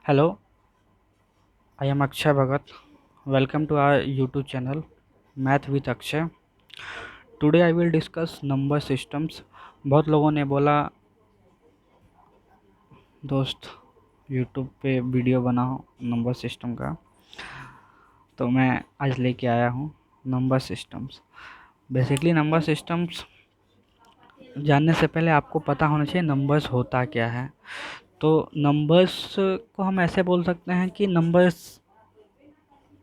Hello, I am Akshay Bhagat. Welcome to our YouTube channel Math with Akshay. Today I will discuss number systems. बहुत लोगों ने बोला दोस्त YouTube पे video बनाओ नंबर सिस्टम का, तो मैं आज लेके आया हूँ number systems. Basically number systems जानने से पहले आपको पता होना चाहिए नंबर्स होता क्या है। तो नंबर्स को हम ऐसे बोल सकते हैं कि नंबर्स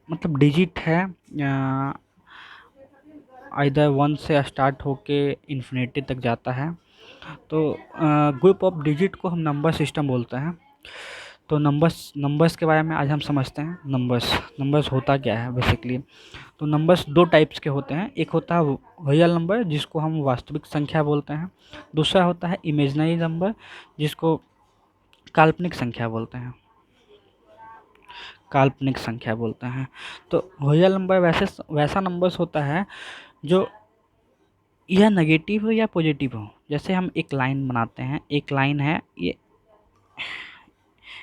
मतलब डिजिट है, आइदर वन से स्टार्ट होके इन्फिनिटी तक जाता है। तो ग्रुप ऑफ डिजिट को हम नंबर सिस्टम बोलते हैं। तो नंबर्स के बारे में आज हम समझते हैं। नंबर्स होता क्या है बेसिकली। तो नंबर्स दो टाइप्स के होते हैं। एक होता है रियल नंबर जिसको हम वास्तविक संख्या बोलते हैं। दूसरा होता है इमेजिनरी नंबर जिसको काल्पनिक संख्या बोलते हैं। तो रियल नंबर वैसा नंबर्स होता है जो यह नेगेटिव हो या पॉजिटिव हो। जैसे हम एक लाइन बनाते हैं, एक लाइन है ये,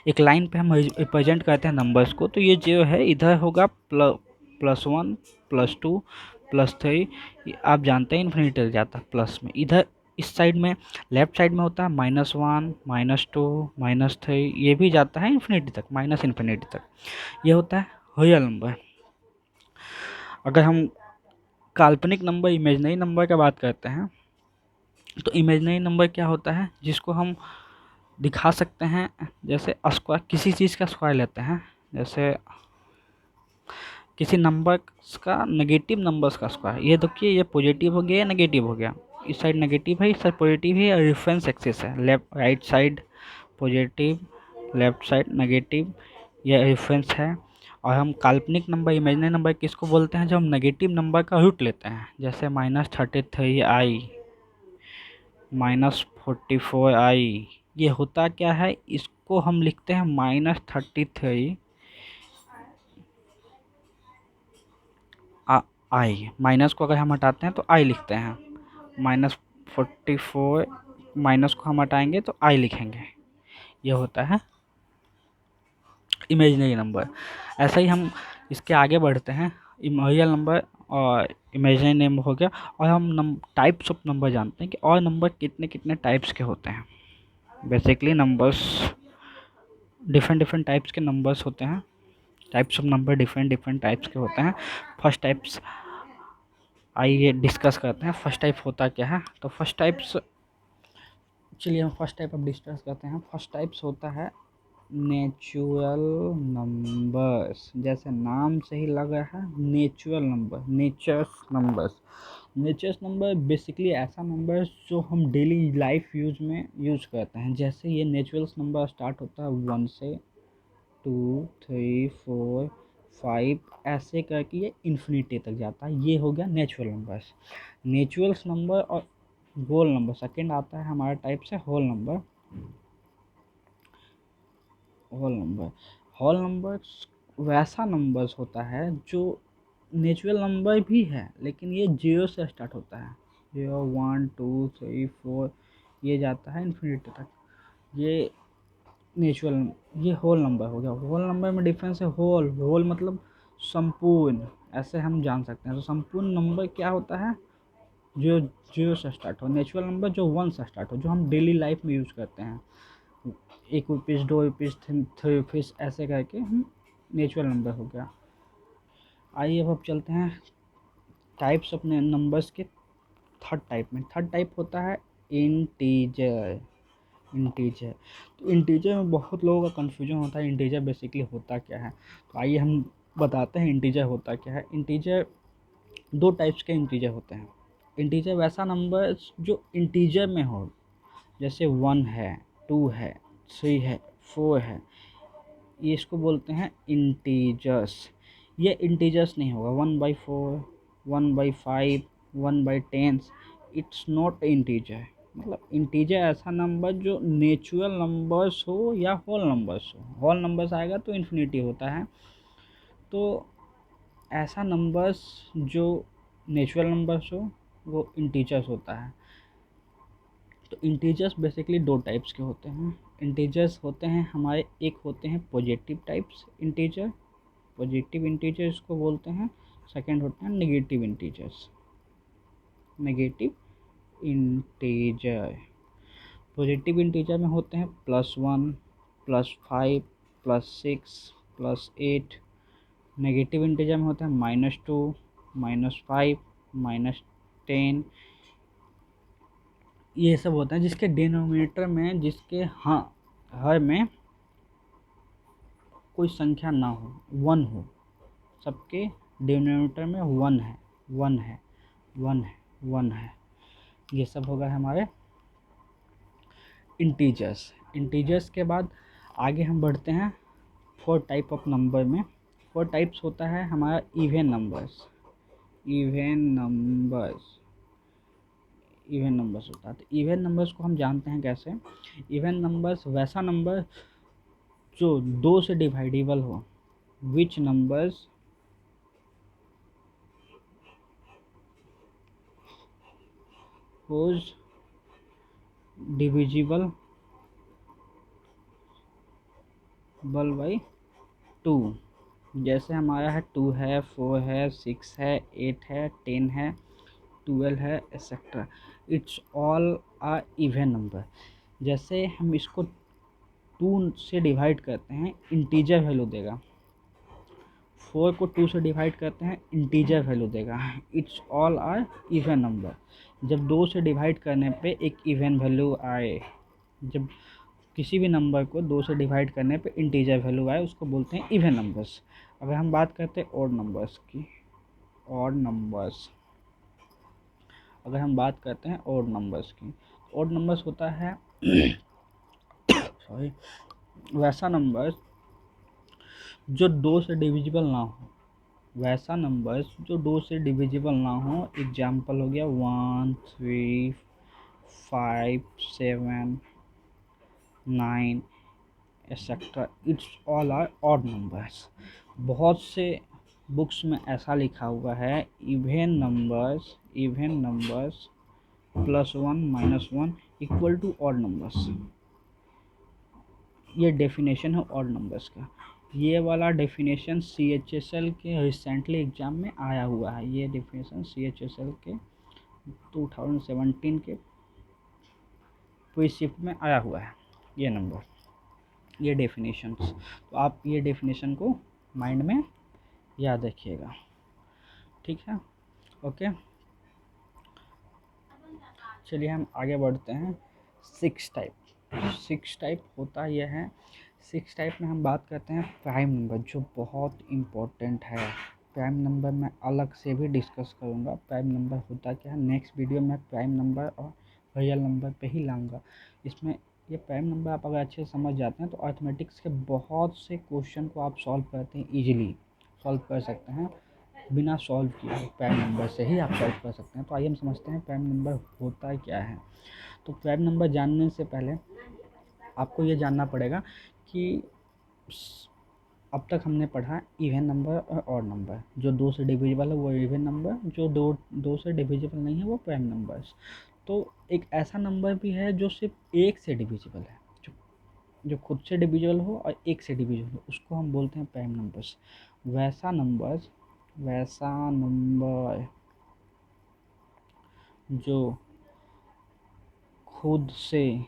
एक लाइन पे हम रिप्रेजेंट करते हैं नंबर्स को। तो ये जो है इधर होगा +1 +2 +3, आप जानते हैं इन्फिनिटी तक जाता है प्लस में। इधर इस साइड में लेफ्ट साइड में होता है -1 -2 -3, ये भी जाता है इन्फिनिटी तक, माइनस इन्फिनिटी तक। ये होता है रियल नंबर। अगर हम काल्पनिक नंबर इमेजिनरी नंबर की बात करते हैं, तो इमेजिनरी नंबर क्या होता है जिसको हम दिखा सकते हैं। जैसे स्क्वायर, किसी चीज़ का स्क्वायर लेते हैं, जैसे किसी नंबर का नेगेटिव नंबर्स का स्क्वायर। ये देखिए, ये पॉजिटिव हो गया या नेगेटिव हो गया। इस साइड नेगेटिव है, इस साइड पॉजिटिव है। रेफरेंस एक्सिस है, left right side positive, left side negative, यह रेफरेंस है। और हम काल्पनिक नंबर इमेजिनरी नंबर किसको बोलते हैं, जब हम नेगेटिव नंबर का रूट लेते हैं। जैसे -33i -44i, ये होता क्या है, इसको हम लिखते हैं -33 आई। माइनस को अगर हम हटाते हैं तो आई लिखते हैं, -44 माइनस को हम हटाएंगे तो आई लिखेंगे। ये होता है इमेजिनरी नंबर। ऐसा ही हम इसके आगे बढ़ते हैं। रियल नंबर और इमेजिनरी नंबर हो गया। और हम टाइप्स ऑफ नंबर जानते हैं कि और नंबर कितने कितने टाइप्स के होते हैं। Basically numbers different different types के नंबर्स होते हैं। Types of number different different types के होते हैं। फर्स्ट टाइप्स आइए डिस्कस करते हैं। फर्स्ट टाइप होता क्या है। तो फर्स्ट टाइप्स, चलिए हम फर्स्ट टाइप अब डिस्कस करते हैं। फर्स्ट टाइप्स होता है नेचुरल नंबर्स। जैसे नाम से ही लग रहा है, natural number, natures number basically ऐसा नंबर जो हम डेली लाइफ यूज में यूज करते हैं। जैसे ये नेचुरल्स नंबर स्टार्ट होता है 1 से, 2 3 4 5, ऐसे करके ये इन्फिनिटी तक जाता है। ये हो गया नेचुरल नंबर्स। नेचुरल्स नंबर और होल नंबर सेकंड आता है हमारा टाइप से होल नंबर। होल नंबर्स वैसा नंबर्स होता है जो नेचुरल नंबर भी है, लेकिन ये 0 से स्टार्ट होता है। 0 1 2 3 4, ये जाता है इन्फिनिटी तक। ये नेचुरल, ये होल नंबर हो गया। होल नंबर में डिफरेंस है, होल मतलब संपूर्ण, ऐसे हम जान सकते हैं। तो संपूर्ण नंबर क्या होता है, जो 0 से स्टार्ट हो। नेचुरल नंबर जो 1 से स्टार्ट हो, जो हम डेली लाइफ में यूज़ करते हैं। 1 रुपीज़ 2 रुपीज़ 3 रुपीज़ ऐसे करके हम नेचुरल नंबर हो गया। आइए अब चलते हैं टाइप्स अपने नंबर्स के थर्ड टाइप में। थर्ड टाइप होता है इंटीजर। तो इंटीजर में बहुत लोगों का कन्फ्यूजन होता है। इंटीजर बेसिकली होता क्या है, तो आइए हम बताते हैं इंटीजर होता क्या है। इंटीजर दो टाइप्स के इंटीजर होते हैं। इंटीजर वैसा नंबर जो इंटीजर में हो, जैसे 1 है, 2 है, 3 है, 4 है, ये इसको बोलते हैं इंटीजर्स। ये इंटीजर्स नहीं होगा 1/4, 1/5, 1/10, इट्स नॉट इंटीजर। मतलब इंटीजर ऐसा नंबर जो नेचुरल नंबर्स हो या होल नंबर्स हो। होल नंबर्स आएगा तो इन्फिनिटी होता है। तो ऐसा नंबर्स जो नेचुरल नंबर्स हो वो इंटीजर्स होता है। तो इंटीजर्स बेसिकली दो टाइप्स के होते हैं। इंटीजर्स होते हैं हमारे, एक होते हैं positive types integer, positive integer इसको बोलते हैं। सेकंड होते हैं negative integers, negative integer. Positive integer में होते हैं +1, +5, +6, +8। नेगेटिव इंटीजर में होते हैं -2, -5, -10। ये सब होता है जिसके डिनोमिनेटर में, जिसके हाँ हर में कोई संख्या ना हो, 1 हो, सबके डिनोमिनेटर में 1 है, 1 है, 1 है, 1 है। ये सब होगा हमारे इंटीजर्स। इंटीजर्स के बाद आगे हम बढ़ते हैं 4 टाइप ऑफ नंबर में। 4 टाइप्स होता है हमारा even numbers, even numbers, even numbers होता है। तो इवन नंबर्स को हम जानते हैं कैसे। इवन नंबर्स वैसा नंबर जो 2 से डिवाइडेबल हो, विच नंबर्स whose डिविजिबल बाई 2। जैसे हमारा है 2 है, 4 है, 6 है, 8 है, 10 है, 12 है, etcetera. It's all a even number. जैसे हम इसको 2 से डिवाइड करते हैं, इंटीजर वैल्यू देगा। 4 को 2 से डिवाइड करते हैं, इंटीजर वैल्यू देगा। It's all are even number. जब 2 से डिवाइड करने पे एक इवन वैल्यू आए, जब किसी भी नंबर को 2 से डिवाइड करने पे इंटीजर वैल्यू आए, उसको बोलते हैं इवन नंबर्स। अगर हम बात करते हैं ऑड नंबर्स की, ऑड नंबर्स, अगर हम बात करते हैं ऑड नंबर्स की, ऑड नंबर्स होता है सॉरी, वैसा नंबर जो 2 से डिविजिबल ना हो, वैसा नंबर जो 2 से डिविजिबल ना हो। एग्जाम्पल हो गया 1, 3, 5, 7, 9 etcetera. It's all are odd numbers. बहुत से बुक्स में ऐसा लिखा हुआ है even numbers, even numbers +1 -1 equal to odd numbers. ये डेफिनेशन है ऑड नंबर्स का। ये वाला डेफिनेशन CHSL के रिसेंटली एग्ज़ाम में आया हुआ है। ये डेफिनेशन CHSL के 2017 के प्री-शिफ्ट में आया हुआ है, ये नंबर, ये डेफिनेशंस। तो आप ये डेफिनेशन को माइंड में याद रखिएगा, ठीक है। ओके, चलिए हम आगे बढ़ते हैं। 6 टाइप, 6 टाइप होता यह है। 6 टाइप में हम बात करते हैं प्राइम नंबर, जो बहुत इम्पोर्टेंट है। प्राइम नंबर मैं अलग से भी डिस्कस करूँगा। प्राइम नंबर होता क्या है, नेक्स्ट वीडियो में प्राइम नंबर और रियल नंबर पे ही लाऊंगा। इसमें ये प्राइम नंबर आप अगर अच्छे से समझ जाते हैं तो अर्थमेटिक्स के बहुत से क्वेश्चन को आप सॉल्व करते हैं, ईजिली सॉल्व कर सकते हैं, बिना सॉल्व किए प्राइम नंबर से ही आप सॉल्व कर सकते हैं। तो आइए हम समझते हैं प्राइम नंबर होता क्या है। तो प्राइम नंबर जानने से पहले आपको ये जानना पड़ेगा कि अब तक हमने पढ़ा इवन नंबर और ऑड नंबर। जो 2 से डिविजिबल है वो इवन नंबर, जो दो से डिविजिबल नहीं है वो प्राइम नंबर्स। तो एक ऐसा नंबर भी है जो सिर्फ 1 से डिविजिबल है, जो खुद से डिविजिबल हो और 1 से डिविजिबल हो, उसको हम बोलते हैं प्राइम नंबर्स। वैसा नंबर जो खुद से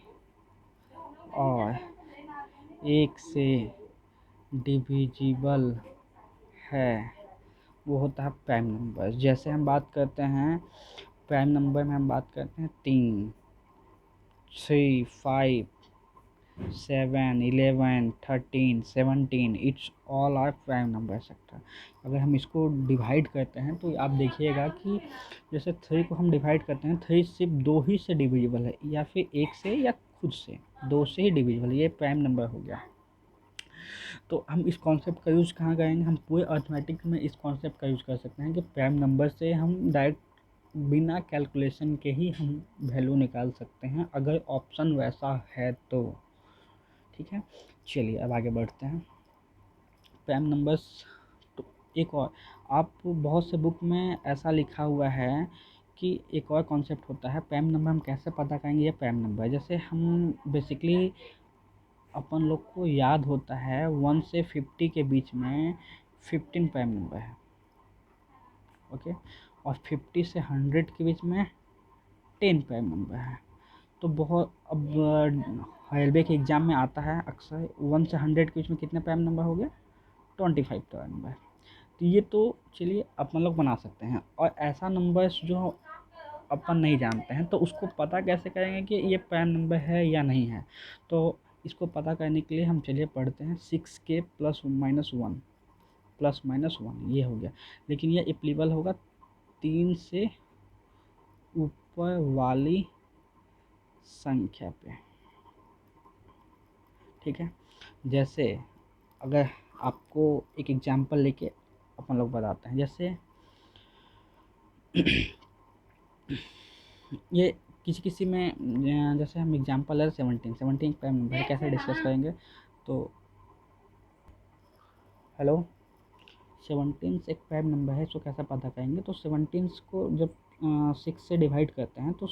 और 1 से डिविजिबल है वो होता है प्राइम नंबर। जैसे हम बात करते हैं प्राइम नंबर में, हम बात करते हैं 3, 3, 5, 7, 11, 13, 17, it's all are prime number sector. अगर हम इसको डिवाइड करते हैं तो आप देखिएगा कि जैसे 3 को हम डिवाइड करते हैं, 3 सिर्फ 2 ही से डिविजिबल है, या फिर 1 से या खुद से 2 से ही डिविजिबल, ये प्राइम नंबर हो गया। तो हम इस कॉन्सेप्ट का यूज़ कहाँ करेंगे, हम पूरे अर्थमेटिक में इस कॉन्सेप्ट का यूज़ कर सकते हैं कि प्राइम नंबर से हम डायरेक्ट बिना कैलकुलेशन के ही हम वैल्यू निकाल सकते हैं, अगर ऑप्शन वैसा है तो, ठीक है। चलिए अब आगे बढ़ते हैं। प्राइम नंबर्स तो एक और, आप बहुत से बुक में ऐसा लिखा हुआ है कि एक और कॉन्सेप्ट होता है प्राइम नंबर। हम कैसे पता करेंगे ये प्राइम नंबर? जैसे हम बेसिकली अपन लोग को याद होता है 1 से 50 के बीच में 15 प्राइम नंबर है, ओके, और 50 से 100 के बीच में 10 प्राइम नंबर है। तो बहुत अब रेलवे के एग्ज़ाम में आता है अक्सर 1 से 100 के बीच में कितने प्राइम नंबर हो गए? 25 प्राइम नंबर। तो ये तो चलिए अपन लोग बना सकते हैं। और ऐसा नंबर्स जो अपन नहीं जानते हैं तो उसको पता कैसे करेंगे कि ये प्राइम नंबर है या नहीं है? तो इसको पता करने के लिए हम चलिए पढ़ते हैं 6k +-1 ये हो गया। लेकिन ये एप्लीकेबल होगा 3 से ऊपर वाली संख्या पे, ठीक है। जैसे अगर आपको एक एग्जांपल लेके अपन लोग बताते हैं, जैसे ये किसी में जैसे हम एग्जांपल है 17 प्राइम नंबर है, कैसे डिस्कस करेंगे? तो हेलो, 17 एक प्राइम नंबर है, इसको कैसे पता करेंगे? तो 17 को जब 6 से डिवाइड करते हैं तो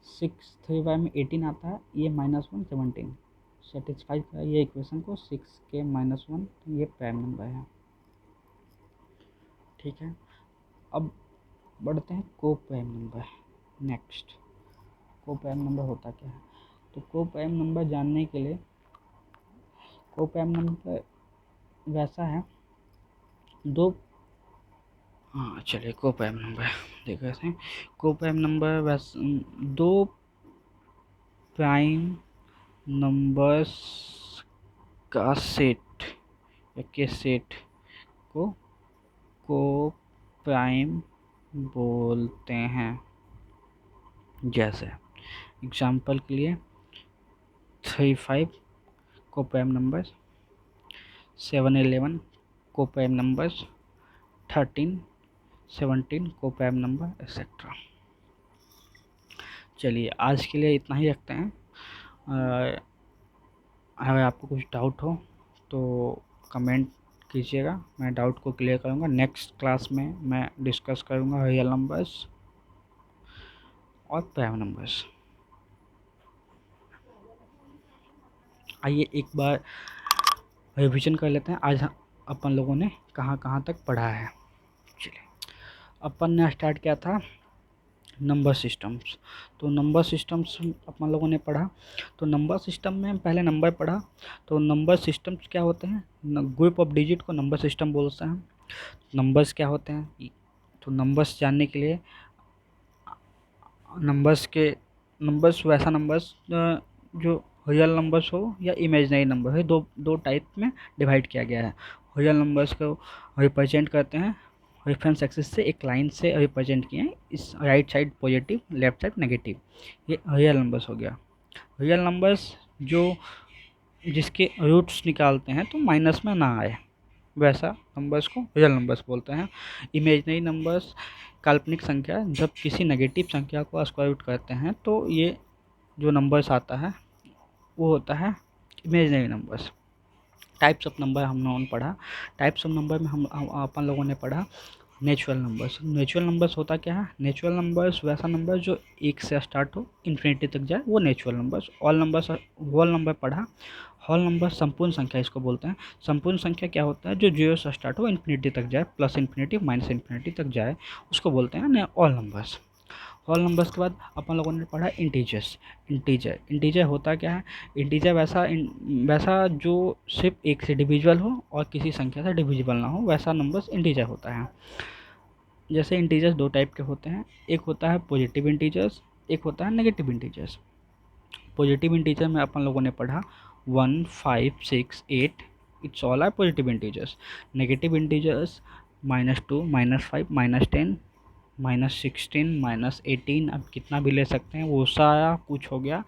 6 3 बार में 18 आता है, ये -1 17 सेटिस्फाई करा ये इक्वेशन को 6k -1, ये प्राइम नंबर है, ठीक है। अब बढ़ते हैं को प्राइम नंबर। नेक्स्ट, को प्राइम नंबर होता क्या है? तो को प्राइम नंबर जानने के लिए, को प्राइम नंबर वैसा है दो, हाँ चलिए को प्राइम नंबर देख रहे हैं। को प्राइम नंबर वैसे दो प्राइम नंबर्स का सेट या के सेट को प्राइम बोलते हैं। जैसे एग्जांपल के लिए 35 को प्राइम नंबर्स, 7-11 को प्राइम नंबर्स, 13-17 को प्राइम नंबर एक्सेट्रा। चलिए आज के लिए इतना ही रखते हैं। अगर आपको कुछ डाउट हो तो कमेंट कीजिएगा, मैं डाउट को क्लियर करूँगा। नेक्स्ट क्लास में मैं डिस्कस करूँगा रियल नंबर्स और प्राइम नंबर्स। आइए एक बार रिविजन कर लेते हैं आज अपन लोगों ने कहाँ कहाँ तक पढ़ा है। चलिए, अपन ने स्टार्ट किया था नंबर सिस्टम्स। तो नंबर सिस्टम्स अपन लोगों ने पढ़ा। तो नंबर सिस्टम में पहले नंबर पढ़ा। तो नंबर सिस्टम्स क्या होते हैं? ग्रुप ऑफ डिजिट को नंबर सिस्टम बोलते हैं। नंबर्स क्या होते हैं? तो नंबर्स जानने के लिए नंबर्स वैसा नंबर्स जो रियल नंबर्स हो या इमेजिनरी नंबर है, दो टाइप में डिवाइड किया गया है। रियल नंबर्स को रिप्रेजेंट करते हैं रेफरेंस एक्सिस से, एक लाइन से रिप्रेजेंट किए हैं, इस right side positive, left side negative, ये रियल नंबर्स हो गया। रियल नंबर्स जो जिसके रूट्स निकालते हैं तो माइनस में ना आए, वैसा नंबर्स को रियल नंबर्स बोलते हैं। इमेजिनरी नंबर्स काल्पनिक संख्या, जब किसी नेगेटिव संख्या को स्क्वायर रूट करते हैं तो ये जो नंबर्स आता है वो होता है imaginary numbers. Types of number हम लोगों ने पढ़ा। टाइप्स ऑफ नंबर में हम अपन लोगों ने पढ़ा नेचुरल नंबर्स। नेचुरल नंबर्स होता क्या है? नेचुरल नंबर्स वैसा नंबर जो 1 से स्टार्ट हो इन्फिनिटी तक जाए, वो नेचुरल नंबर्स। होल नंबर पढ़ा। होल नंबर संपूर्ण संख्या इसको बोलते हैं। संपूर्ण संख्या क्या होता है? जो 0 से स्टार्ट हो इन्फिनिटी तक जाए, प्लस इन्फिनिटी माइनस इन्फिनिटी तक जाए, उसको बोलते हैं ऑल नंबर्स। होल नंबर्स के बाद अपन लोगों ने पढ़ा इंटीजर्स। इंटीजर होता क्या है? इंटीजर वैसा जो सिर्फ एक से डिविजिबल हो और किसी संख्या से डिविजिबल ना हो, वैसा नंबर्स इंटीजर होता है। जैसे इंटीजर्स दो टाइप के होते हैं, एक होता है पॉजिटिव इंटीजर्स, एक होता है नेगेटिव इंटीजर्स। पॉजिटिव इंटीजर में अपन लोगों ने पढ़ा 1, 5, 6, 8, it's all are positive integers. Negative integers -2, -5, -10, -16, -18, अब कितना भी ले सकते हैं, वो सारा कुछ हो गया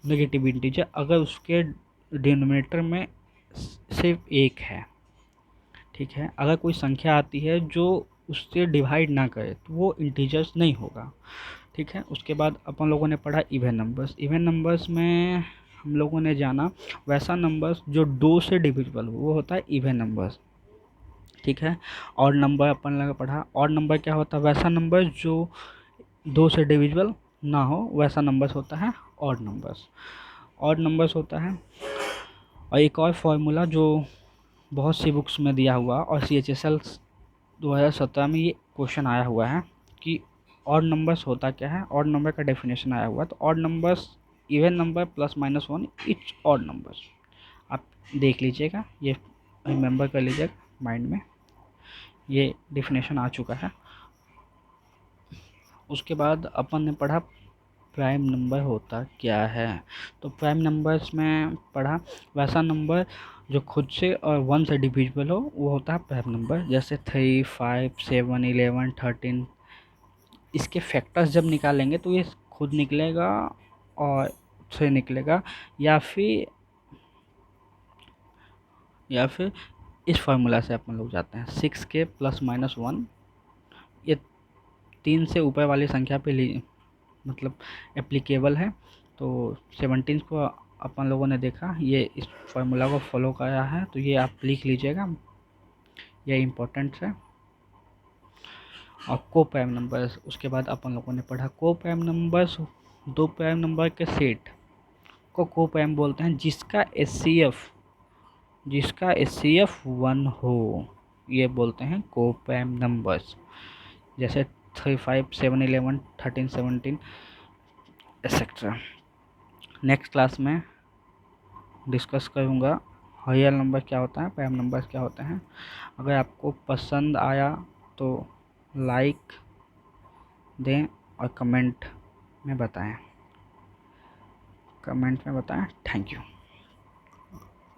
नेगेटिव इंटीजर, अगर उसके डिनोमिनेटर में सिर्फ एक है, ठीक है। अगर कोई संख्या आती है जो उससे डिवाइड ना करे तो वो इंटीजर्स नहीं होगा, ठीक है। उसके बाद अपन लोगों ने पढ़ा इवन नंबर्स। इवन नंबर्स में हम लोगों ने जाना वैसा नंबर्स जो 2 से डिविजिबल हो, वो होता है इवन नंबर्स, ठीक है। ऑड नंबर अपन लोगों ने पढ़ा। ऑड नंबर क्या होता है? वैसा नंबर जो 2 से डिविजिबल ना हो वैसा नंबर्स होता है ऑड नंबर्स। ऑड नंबर्स होता है। और एक और फॉर्मूला जो बहुत सी बुक्स में दिया हुआ और CHSL 2017 में ये क्वेश्चन आया हुआ है कि ऑड नंबर्स होता क्या है, ऑड नंबर का डेफिनेशन आया हुआ है। तो odd numbers even number +-1 it's odd numbers. आप देख लीजिएगा, ये रिमेंबर कर लीजिएगा माइंड में, ये डेफिनेशन आ चुका है। उसके बाद अपन ने पढ़ा प्राइम नंबर होता क्या है। तो प्राइम नंबर्स में पढ़ा वैसा नंबर जो खुद से और 1 से डिविजिबल हो वो होता है प्राइम नंबर। जैसे 3, 5, 7, 11, 13। इसके फैक्टर्स जब निकालेंगे तो ये खुद निकलेगा और से निकलेगा, या फिर इस फार्मूला से अपन लोग जाते हैं 6k +-1। ये 3 से ऊपर वाली संख्या पे मतलब एप्लीकेबल है। तो 17 को अपन लोगों ने देखा, ये इस फार्मूला को फॉलो करा है, तो ये आप लिख लीजिएगा, ये इम्पोर्टेंट है। और को प्राइम नंबर्स, उसके बाद अपन लोगों ने पढ़ा को प्राइम नंबर्स, 2 प्राइम नंबर के सेट को प्राइम बोलते हैं जिसका HCF 1 हो, ये बोलते हैं को प्राइम नंबर्स। जैसे 3, 5, 7, 11, 13, 17 एक्सेट्रा। नेक्स्ट क्लास में डिस्कस करूँगा रियल नंबर क्या होता है, प्राइम नंबर्स क्या होते हैं। अगर आपको पसंद आया तो लाइक दें और कमेंट में बताएं। Thank you.